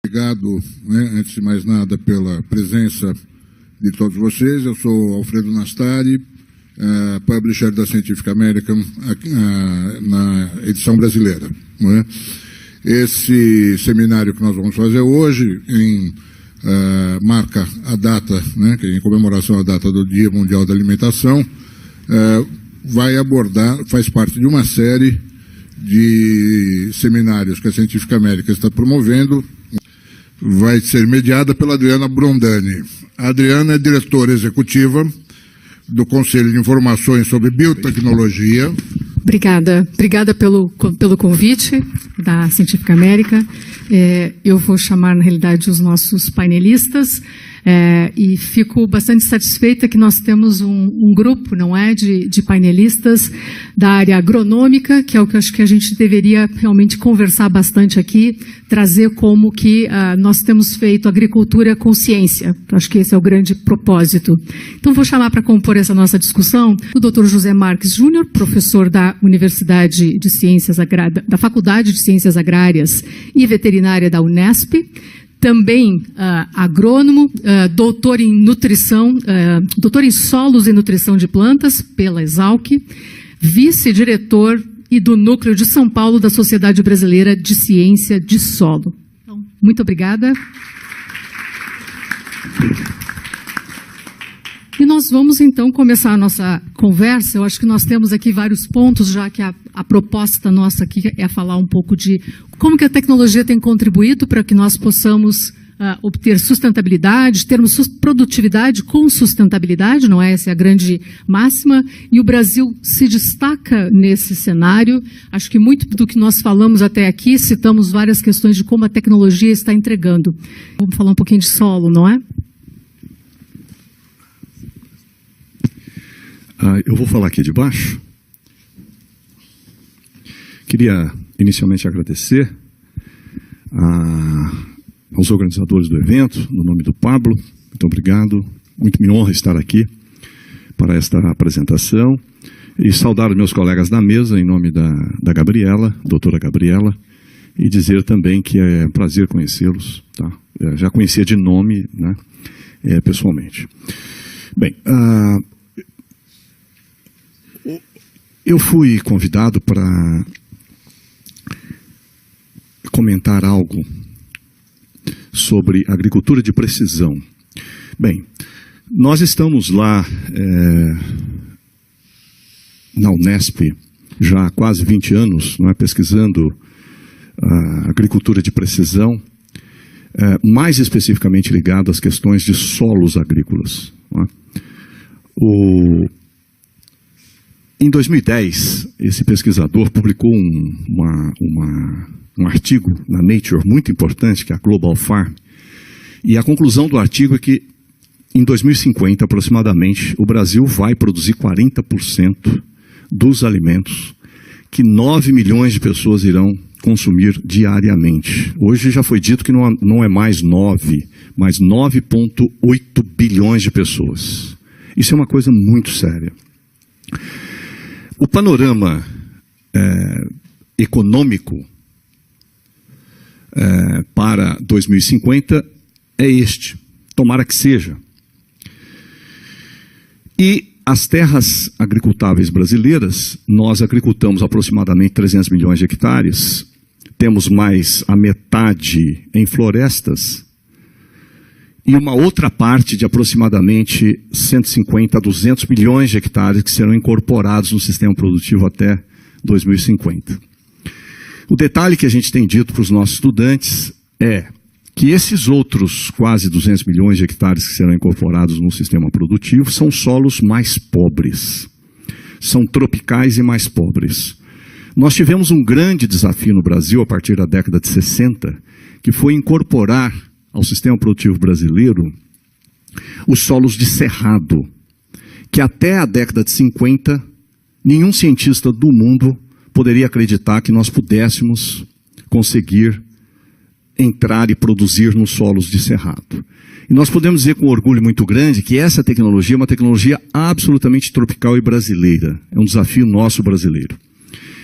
Obrigado, antes de mais nada, pela presença de todos vocês. Eu sou Alfredo Nastari, publisher da Scientific American na edição brasileira. Esse seminário que nós vamos fazer hoje marca a data, que é em comemoração à data do Dia Mundial da Alimentação, vai abordar, faz parte de uma série de seminários que a Scientific American está promovendo. Vai ser mediada pela Adriana Brondani. A Adriana é diretora executiva do Conselho de Informações sobre Biotecnologia. Obrigada pelo convite da Scientific American. Eu vou chamar, na realidade, os nossos painelistas e fico bastante satisfeita que nós temos um grupo, não é, de painelistas da área agronômica, que é o que eu acho que a gente deveria realmente conversar bastante aqui, trazer como que nós temos feito agricultura com ciência. Acho que esse é o grande propósito. Então, vou chamar para compor essa nossa discussão o Dr. José Marques Júnior, professor da Universidade de Ciências Agrárias, da Faculdade de Ciências Agrárias e Veterinária da Unesp, também agrônomo, doutor em nutrição, doutor em solos e nutrição de plantas pela Exalc, vice-diretor e do Núcleo de São Paulo da Sociedade Brasileira de Ciência de Solo. Então, muito obrigada. E nós vamos, então, começar a nossa conversa. Eu acho que nós temos aqui vários pontos, já que a proposta nossa aqui é falar um pouco de como que a tecnologia tem contribuído para que nós possamos obter sustentabilidade, termos produtividade com sustentabilidade, não é? Essa é a grande máxima. E o Brasil se destaca nesse cenário. Acho que muito do que nós falamos até aqui, citamos várias questões de como a tecnologia está entregando. Vamos falar um pouquinho de solo, não é? Eu vou falar aqui de baixo. Queria inicialmente agradecer aos organizadores do evento, no nome do Pablo. Muito obrigado. Muito me honra estar aqui para esta apresentação. E saudar os meus colegas da mesa, em nome da Gabriela, doutora Gabriela, e dizer também que é um prazer conhecê-los. Tá? Já conhecia de nome, né, pessoalmente. Bem, eu fui convidado para comentar algo sobre agricultura de precisão. Bem, nós estamos lá na Unesp já há quase 20 anos, não é, pesquisando agricultura de precisão, mais especificamente ligado às questões de solos agrícolas. Não é? Em 2010, esse pesquisador publicou um artigo na Nature muito importante, que é a Global Farm, e a conclusão do artigo é que, em 2050, aproximadamente, o Brasil vai produzir 40% dos alimentos que 9 milhões de pessoas irão consumir diariamente. Hoje já foi dito que não é mais 9, mas 9,8 bilhões de pessoas. Isso é uma coisa muito séria. O panorama econômico para 2050 é este. Tomara que seja. E as terras agricultáveis brasileiras, nós agricultamos aproximadamente 300 milhões de hectares, temos mais a metade em florestas, e uma outra parte de aproximadamente 150 a 200 milhões de hectares que serão incorporados no sistema produtivo até 2050. O detalhe que a gente tem dito para os nossos estudantes é que esses outros quase 200 milhões de hectares que serão incorporados no sistema produtivo são solos mais pobres, são tropicais e mais pobres. Nós tivemos um grande desafio no Brasil a partir da década de 60, que foi incorporar ao sistema produtivo brasileiro os solos de cerrado, que até a década de 50, nenhum cientista do mundo poderia acreditar que nós pudéssemos conseguir entrar e produzir nos solos de cerrado. E nós podemos dizer com orgulho muito grande que essa tecnologia é uma tecnologia absolutamente tropical e brasileira. É um desafio nosso brasileiro.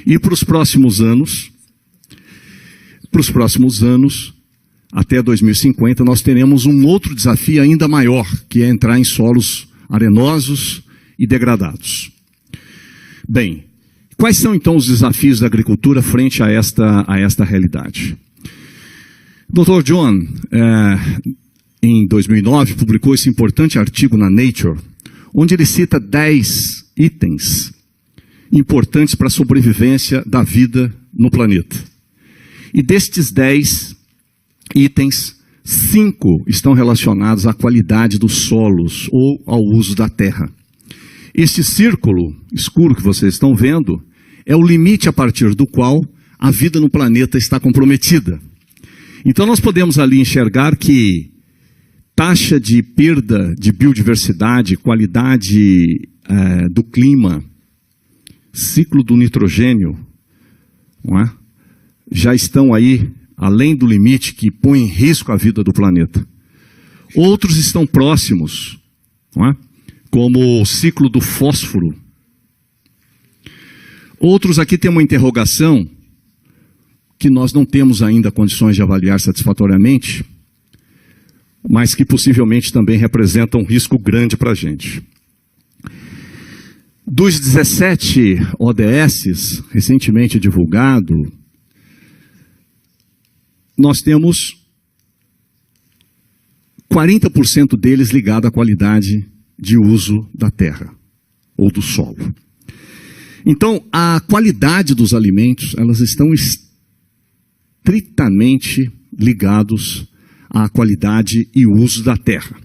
E para os próximos anos, até 2050, nós teremos um outro desafio ainda maior, que é entrar em solos arenosos e degradados. Bem, quais são então os desafios da agricultura frente a esta realidade? Dr. John, em 2009, publicou esse importante artigo na Nature, onde ele cita 10 itens importantes para a sobrevivência da vida no planeta. E destes 10 itens, 5 estão relacionados à qualidade dos solos ou ao uso da terra. Este círculo escuro que vocês estão vendo é o limite a partir do qual a vida no planeta está comprometida. Então nós podemos ali enxergar que taxa de perda de biodiversidade, qualidade do clima, ciclo do nitrogênio, não é? Já estão aí além do limite que põe em risco a vida do planeta. Outros estão próximos, não é? Como o ciclo do fósforo. Outros aqui têm uma interrogação que nós não temos ainda condições de avaliar satisfatoriamente, mas que possivelmente também representam um risco grande para a gente. Dos 17 ODS recentemente divulgado, nós temos 40% deles ligado à qualidade de uso da terra ou do solo. Então, a qualidade dos alimentos, elas estão estritamente ligados à qualidade e uso da terra.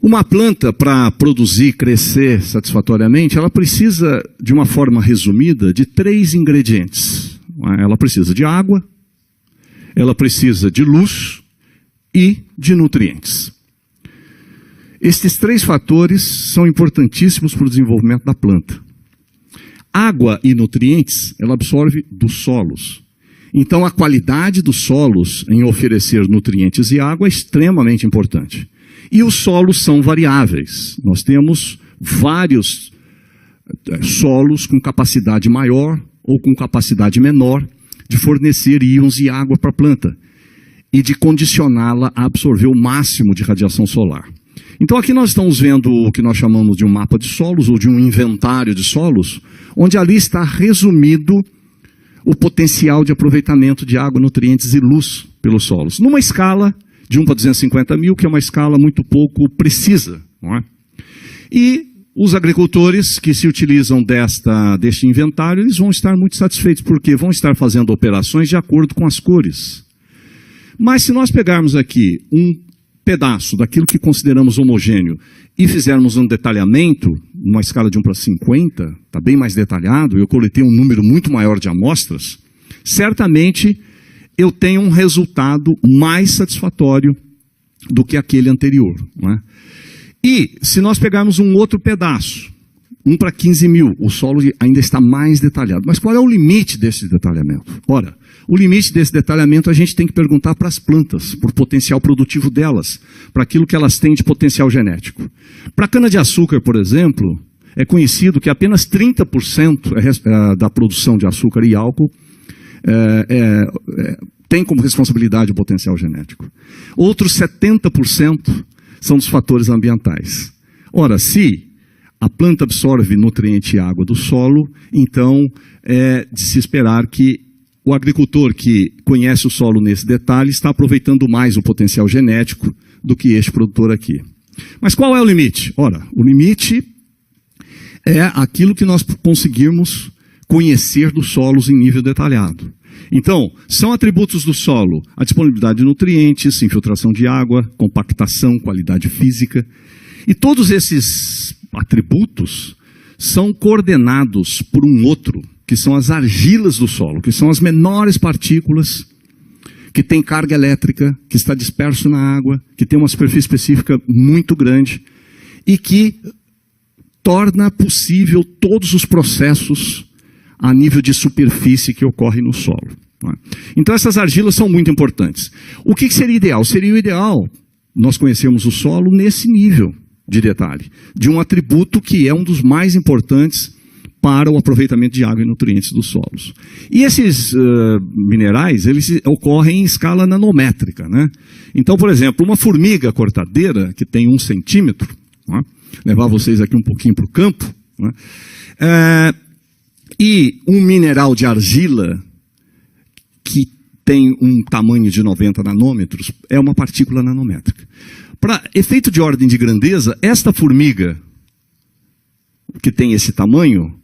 Uma planta, para produzir e crescer satisfatoriamente, ela precisa, de uma forma resumida, de 3 ingredientes. Ela precisa de água, ela precisa de luz e de nutrientes. Estes 3 fatores são importantíssimos para o desenvolvimento da planta. Água e nutrientes, ela absorve dos solos. Então, a qualidade dos solos em oferecer nutrientes e água é extremamente importante. E os solos são variáveis. Nós temos vários solos com capacidade maior ou com capacidade menor de fornecer íons e água para a planta e de condicioná-la a absorver o máximo de radiação solar. Então aqui nós estamos vendo o que nós chamamos de um mapa de solos ou de um inventário de solos, onde ali está resumido o potencial de aproveitamento de água, nutrientes e luz pelos solos, numa escala de 1 para 250 mil, que é uma escala muito pouco precisa, não é? E os agricultores que se utilizam deste inventário, eles vão estar muito satisfeitos, porque vão estar fazendo operações de acordo com as cores. Mas se nós pegarmos aqui um pedaço daquilo que consideramos homogêneo e fizermos um detalhamento, numa escala de 1 para 50, está bem mais detalhado, eu coletei um número muito maior de amostras, certamente eu tenho um resultado mais satisfatório do que aquele anterior, não é? E, se nós pegarmos um outro pedaço, 1 para 15 mil, o solo ainda está mais detalhado. Mas qual é o limite desse detalhamento? Ora, o limite desse detalhamento a gente tem que perguntar para as plantas, por potencial produtivo delas, para aquilo que elas têm de potencial genético. Para a cana-de-açúcar, por exemplo, é conhecido que apenas 30% da produção de açúcar e álcool tem como responsabilidade o potencial genético. Outros 70% são dos fatores ambientais. Ora, se a planta absorve nutriente e água do solo, então é de se esperar que o agricultor que conhece o solo nesse detalhe está aproveitando mais o potencial genético do que este produtor aqui. Mas qual é o limite? Ora, o limite é aquilo que nós conseguirmos conhecer dos solos em nível detalhado. Então, são atributos do solo a disponibilidade de nutrientes, infiltração de água, compactação, qualidade física. E todos esses atributos são coordenados por um outro, que são as argilas do solo, que são as menores partículas, que têm carga elétrica, que está disperso na água, que tem uma superfície específica muito grande e que torna possível todos os processos a nível de superfície que ocorre no solo. Então essas argilas são muito importantes. O que seria ideal? Seria o ideal nós conhecermos o solo nesse nível de detalhe, de um atributo que é um dos mais importantes para o aproveitamento de água e nutrientes dos solos. E esses minerais, eles ocorrem em escala nanométrica, né? Então, por exemplo, uma formiga cortadeira, que tem 1 centímetro, né? Levar vocês aqui um pouquinho para o campo, né? E um mineral de argila, que tem um tamanho de 90 nanômetros, é uma partícula nanométrica. Para efeito de ordem de grandeza, esta formiga, que tem esse tamanho,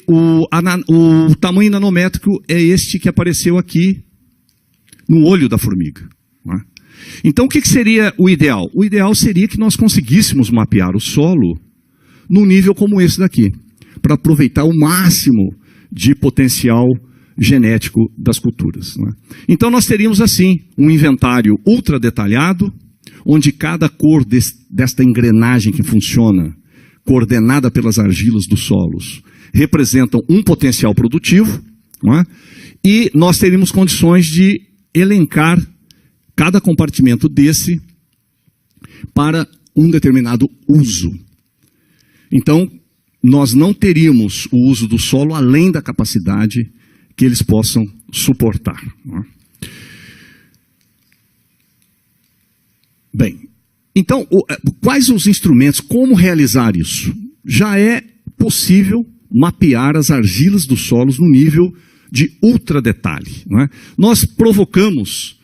o tamanho nanométrico é este que apareceu aqui no olho da formiga, né? Então, o que seria o ideal? O ideal seria que nós conseguíssemos mapear o solo num nível como esse daqui, para aproveitar o máximo de potencial genético das culturas, né? Então, nós teríamos assim um inventário ultra detalhado, onde cada cor desta engrenagem que funciona, coordenada pelas argilas dos solos, representam um potencial produtivo, não é? E nós teríamos condições de elencar cada compartimento desse para um determinado uso. Então, nós não teríamos o uso do solo além da capacidade que eles possam suportar, não é? Bem, então, quais os instrumentos, como realizar isso? Já é possível mapear as argilas dos solos no nível de ultra detalhe, não é? Nós provocamos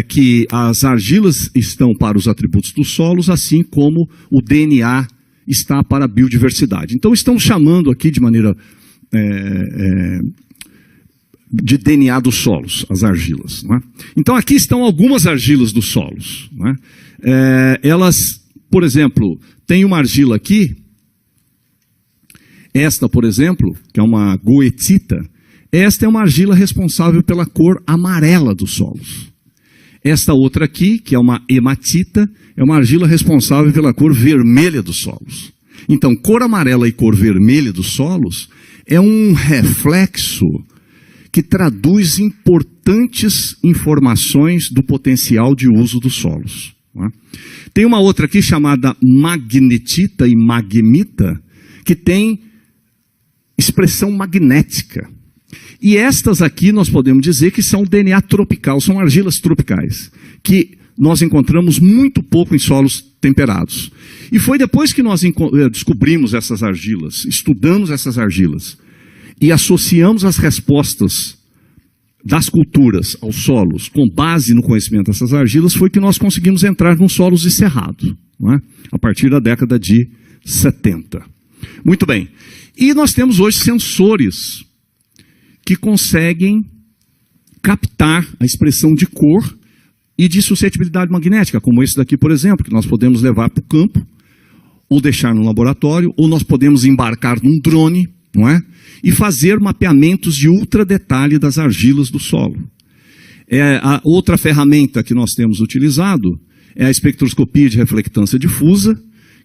que as argilas estão para os atributos dos solos, assim como o DNA está para a biodiversidade. Então, estamos chamando aqui de maneira de DNA dos solos, as argilas, não é? Então, aqui estão algumas argilas dos solos, não é? Elas, por exemplo, tem uma argila aqui, esta, por exemplo, que é uma goethita, esta é uma argila responsável pela cor amarela dos solos. Esta outra aqui, que é uma hematita, é uma argila responsável pela cor vermelha dos solos. Então, cor amarela e cor vermelha dos solos é um reflexo que traduz importantes informações do potencial de uso dos solos, não é? Tem uma outra aqui chamada magnetita e magmita, que tem expressão magnética. E estas aqui nós podemos dizer que são DNA tropical, são argilas tropicais, que nós encontramos muito pouco em solos temperados. E foi depois que nós descobrimos essas argilas, estudamos essas argilas, e associamos as respostas das culturas aos solos, com base no conhecimento dessas argilas, foi que nós conseguimos entrar nos solos de cerrado, não é? A partir da década de 70. Muito bem. E nós temos hoje sensores que conseguem captar a expressão de cor e de suscetibilidade magnética, como esse daqui, por exemplo, que nós podemos levar para o campo, ou deixar no laboratório, ou nós podemos embarcar num drone, não é? E fazer mapeamentos de ultra detalhe das argilas do solo. A outra ferramenta que nós temos utilizado é a espectroscopia de reflectância difusa,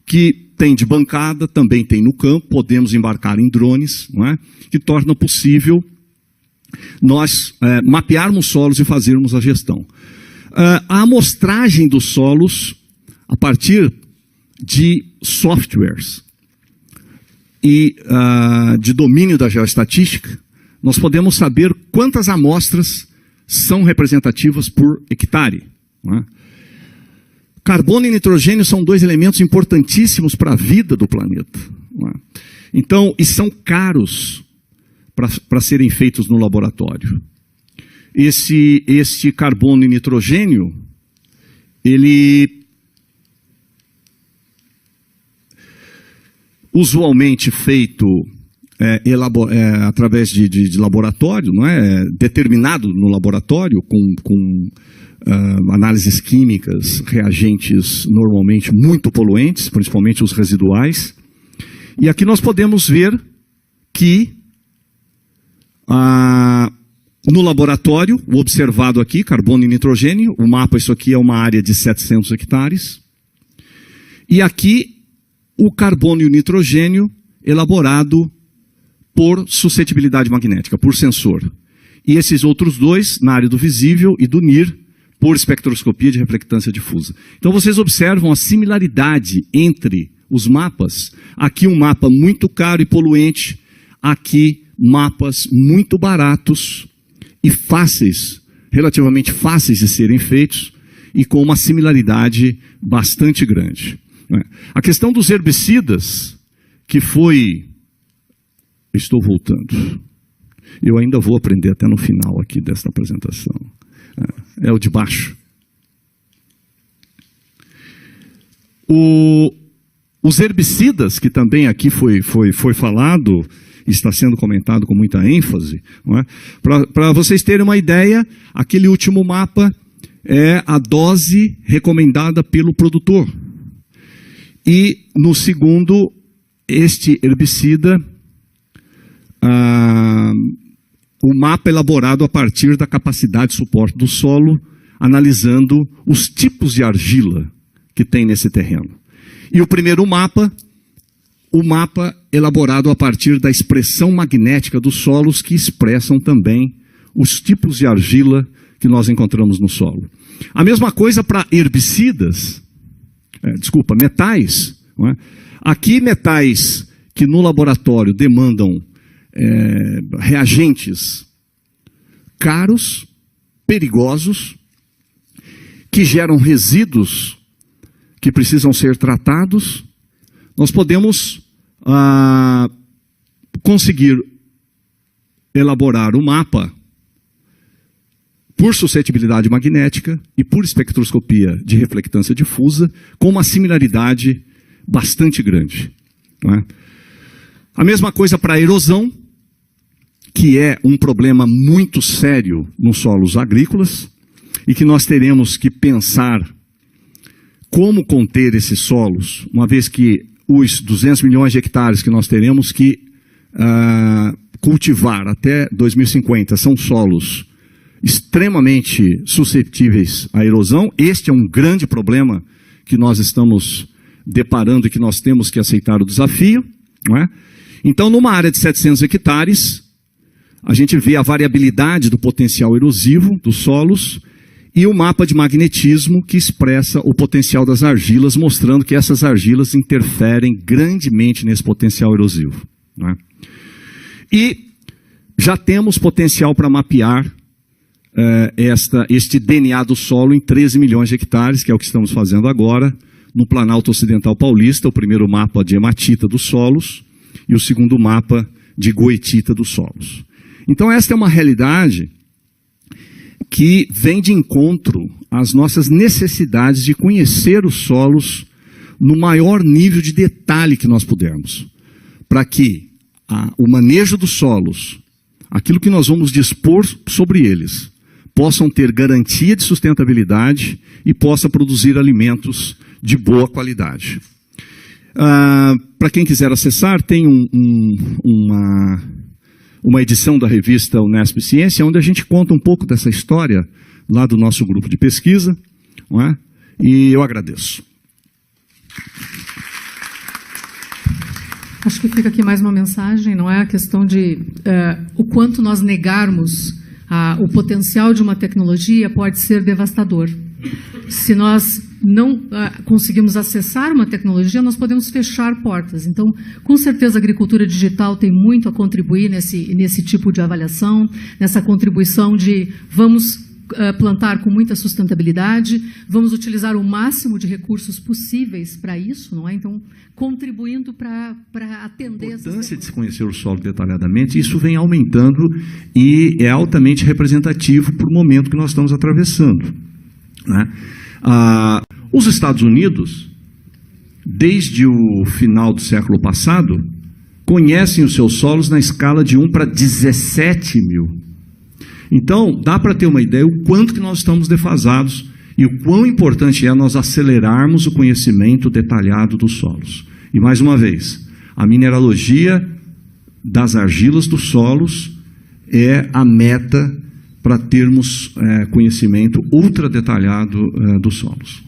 que tem de bancada, também tem no campo, podemos embarcar em drones, não é? Que torna possível nós mapearmos solos e fazermos a gestão. A amostragem dos solos, a partir de softwares e de domínio da geoestatística, nós podemos saber quantas amostras são representativas por hectare, não é? Carbono e nitrogênio são dois elementos importantíssimos para a vida do planeta, não é? Então, e são caros para serem feitos no laboratório. Este carbono e nitrogênio, ele usualmente feito através de laboratório, não é? Determinado no laboratório com análises químicas, reagentes normalmente muito poluentes, principalmente os residuais. E aqui nós podemos ver que no laboratório, o observado aqui, carbono e nitrogênio, o mapa, isso aqui é uma área de 700 hectares. E aqui o carbono e o nitrogênio elaborado por suscetibilidade magnética, por sensor. E esses outros dois, na área do visível e do NIR, por espectroscopia de reflectância difusa. Então vocês observam a similaridade entre os mapas. Aqui um mapa muito caro e poluente, aqui mapas muito baratos e fáceis, relativamente fáceis de serem feitos e com uma similaridade bastante grande. A questão dos herbicidas, que foi... Estou voltando. Eu ainda vou aprender até no final aqui desta apresentação. É o de baixo. Os herbicidas, que também aqui foi falado, está sendo comentado com muita ênfase, para vocês terem uma ideia, aquele último mapa é a dose recomendada pelo produtor. E no segundo, este herbicida, o mapa elaborado a partir da capacidade de suporte do solo, analisando os tipos de argila que tem nesse terreno. E o primeiro mapa, o mapa elaborado a partir da expressão magnética dos solos, que expressam também os tipos de argila que nós encontramos no solo. A mesma coisa para herbicidas, metais. Não é? Aqui metais que no laboratório demandam reagentes caros, perigosos, que geram resíduos que precisam ser tratados, nós podemos conseguir elaborar um mapa por suscetibilidade magnética e por espectroscopia de reflectância difusa, com uma similaridade bastante grande. Não é? A mesma coisa para a erosão, que é um problema muito sério nos solos agrícolas, e que nós teremos que pensar como conter esses solos, uma vez que os 200 milhões de hectares que nós teremos que cultivar até 2050 são solos extremamente suscetíveis à erosão. Este é um grande problema que nós estamos deparando e que nós temos que aceitar o desafio. Não é? Então, numa área de 700 hectares, a gente vê a variabilidade do potencial erosivo dos solos e o mapa de magnetismo que expressa o potencial das argilas, mostrando que essas argilas interferem grandemente nesse potencial erosivo. Não é? E já temos potencial para mapear este DNA do solo em 13 milhões de hectares, que é o que estamos fazendo agora, no Planalto Ocidental Paulista, o primeiro mapa de hematita dos solos e o segundo mapa de goetita dos solos. Então esta é uma realidade que vem de encontro às nossas necessidades de conhecer os solos no maior nível de detalhe que nós pudermos, para que o manejo dos solos, aquilo que nós vamos dispor sobre eles, possam ter garantia de sustentabilidade e possa produzir alimentos de boa qualidade. Para quem quiser acessar, tem uma edição da revista Unesp Ciência, onde a gente conta um pouco dessa história lá do nosso grupo de pesquisa, não é? E eu agradeço. Acho que fica aqui mais uma mensagem, não é? A questão de o quanto nós negarmos o potencial de uma tecnologia pode ser devastador. Se nós não conseguimos acessar uma tecnologia, nós podemos fechar portas. Então, com certeza, a agricultura digital tem muito a contribuir nesse tipo de avaliação, nessa contribuição de vamos plantar com muita sustentabilidade, vamos utilizar o máximo de recursos possíveis para isso, não é? Então, contribuindo para atender essas... A importância de se conhecer o solo detalhadamente, isso vem aumentando e é altamente representativo para o momento que nós estamos atravessando, né? Os Estados Unidos, desde o final do século passado, conhecem os seus solos na escala de 1 para 17 mil. Então, dá para ter uma ideia o quanto que nós estamos defasados e o quão importante é nós acelerarmos o conhecimento detalhado dos solos. E, mais uma vez, a mineralogia das argilas dos solos é a meta para termos conhecimento ultra detalhado dos solos.